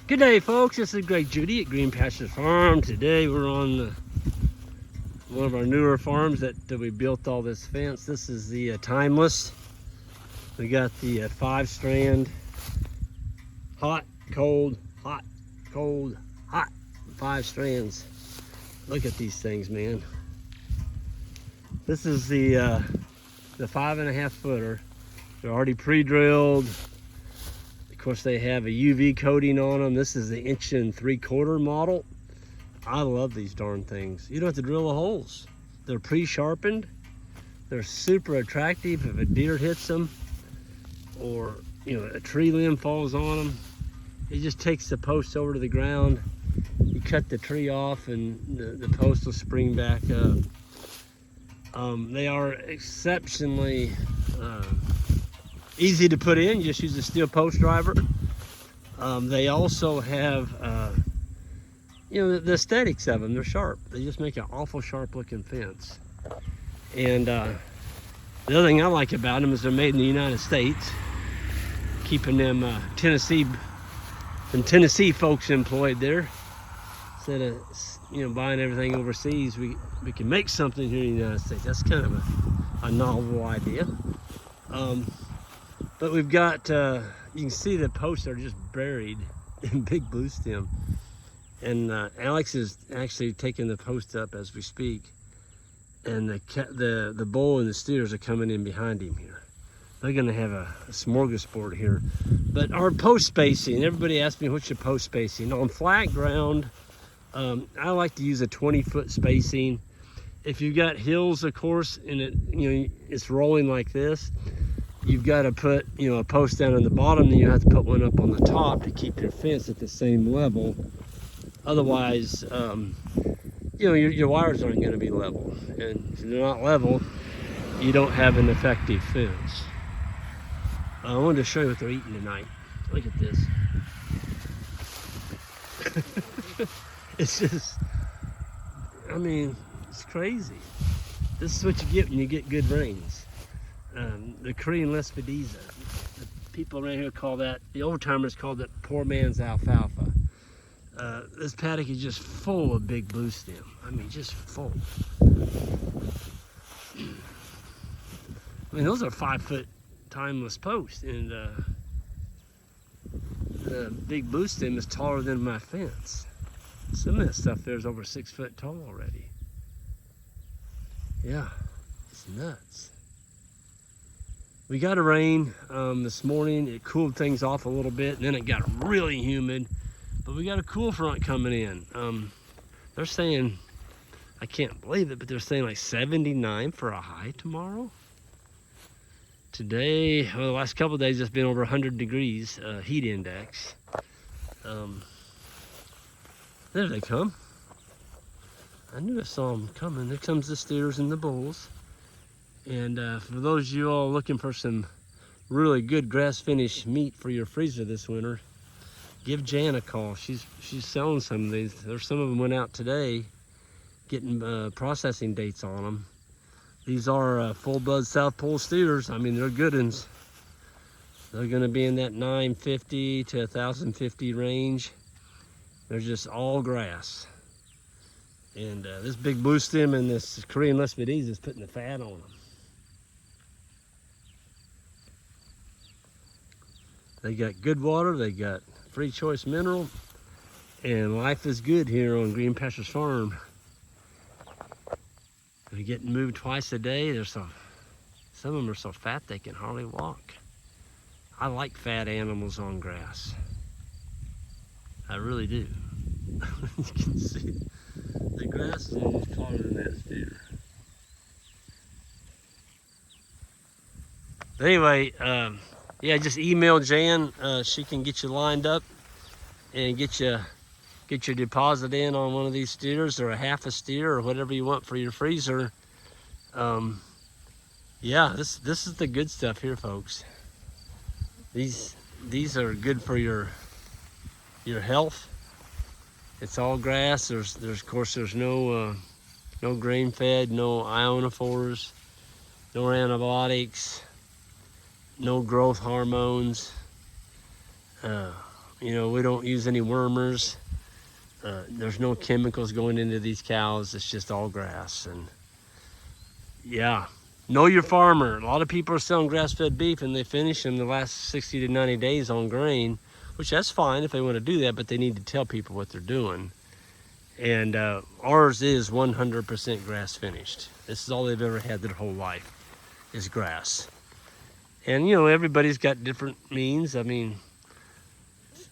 Good day, folks. This is Greg Judy at Green Pasture Farm. Today we're on one of our newer farms that we built all this fence. This is the timeless. We got the 5-strand hot, cold, hot, cold, hot. 5 strands. Look at these things, man. This is the 5.5 footer. They're already pre-drilled. Of course, they have a UV coating on them. This is the 1 3/4 model. I love these darn things. You don't have to drill the holes. They're pre-sharpened. They're super attractive if a deer hits them or a tree limb falls on them. It just takes the post over to the ground. You cut the tree off and the post will spring back up. They are exceptionally easy to put in. You just use a steel post driver. They also have, the aesthetics of them. They're sharp. They just make an awful sharp looking fence. And the other thing I like about them is they're made in the United States, keeping them Tennessee folks employed there. Instead of buying everything overseas, we can make something here in the United States. That's kind of a novel idea. But we've got, you can see the posts are just buried in big blue stem. And Alex is actually taking the post up as we speak. And the bull and the steers are coming in behind him here. They're gonna have a smorgasbord here. But our post spacing, everybody asks me what's your post spacing. On flat ground, I like to use a 20-foot spacing. If you've got hills, of course, and it's rolling like this, you've got to put a post down on the bottom, then you have to put one up on the top to keep your fence at the same level. Otherwise, your wires aren't going to be level, and if they're not level, you don't have an effective fence. I wanted to show you what they're eating tonight. Look at this. It's just, it's crazy. This is what you get when you get good rains. The Korean Lespedeza. The people around here call that, the old timers called it poor man's alfalfa. This paddock is just full of big blue stem. Just full. Those are 5-foot timeless posts, and the big blue stem is taller than my fence. Some of that stuff there is over 6 foot tall already. Yeah, it's nuts. We got a rain this morning. It cooled things off a little bit, and then it got really humid. But we got a cool front coming in. They're saying, I can't believe it, but they're saying like 79 for a high tomorrow. Today, the last couple of days, it's been over 100 degrees heat index. There they come. I knew I saw them coming. There comes the steers and the bulls. And for those of you all looking for some really good grass-finished meat for your freezer this winter, give Jan a call. She's selling some of these. Some of them went out today, getting processing dates on them. These are full-blood South Pole steers. They're good ones. They're going to be in that 950 to 1,050 range. They're just all grass. And this big blue stem and this Korean Lespedeza is putting the fat on them. They got good water, they got free choice mineral, and life is good here on Green Pastures Farm. They're getting moved twice a day. Some of them are so fat they can hardly walk. I like fat animals on grass. I really do. You can see the grass is almost taller than that steer. But anyway, yeah, just email Jan. She can get you lined up and get your deposit in on one of these steers, or a half a steer, or whatever you want for your freezer. Yeah, this is the good stuff here, folks. These are good for your health. It's all grass. There's of course no grain fed, no ionophores, no antibiotics, no growth hormones. You know, we don't use any wormers. There's no chemicals going into these cows. It's just all grass. And yeah, know your farmer. A lot of people are selling grass-fed beef and they finish them the last 60 to 90 days on grain, which that's fine if they want to do that, but they need to tell people what they're doing. And ours is 100% grass finished. This is all they've ever had their whole life, is grass. And you know, everybody's got different means. I mean,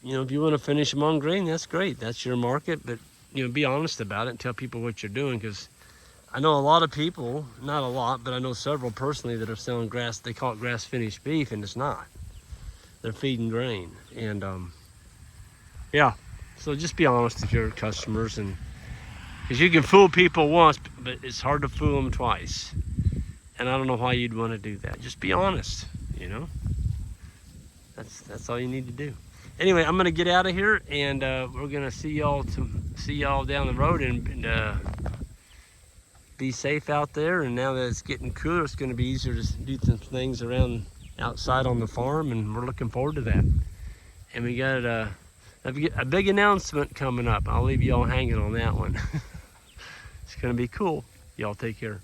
you know, if you want to finish them on grain, that's great. That's your market, but you know, be honest about it and tell people what you're doing, because I know a lot of people, not a lot, but I know several personally that are selling grass. They call it grass finished beef, and it's not. They're feeding grain. And yeah, so just be honest with your customers, and because you can fool people once, but it's hard to fool them twice. And I don't know why you'd want to do that. Just be honest, you know. That's all you need to do. Anyway, I'm gonna get out of here, and we're gonna see y'all down the road, and be safe out there. And now that it's getting cooler, it's gonna be easier to do some things around outside on the farm, and we're looking forward to that. And we got a big announcement coming up. I'll leave y'all hanging on that one. It's gonna be cool. Y'all take care.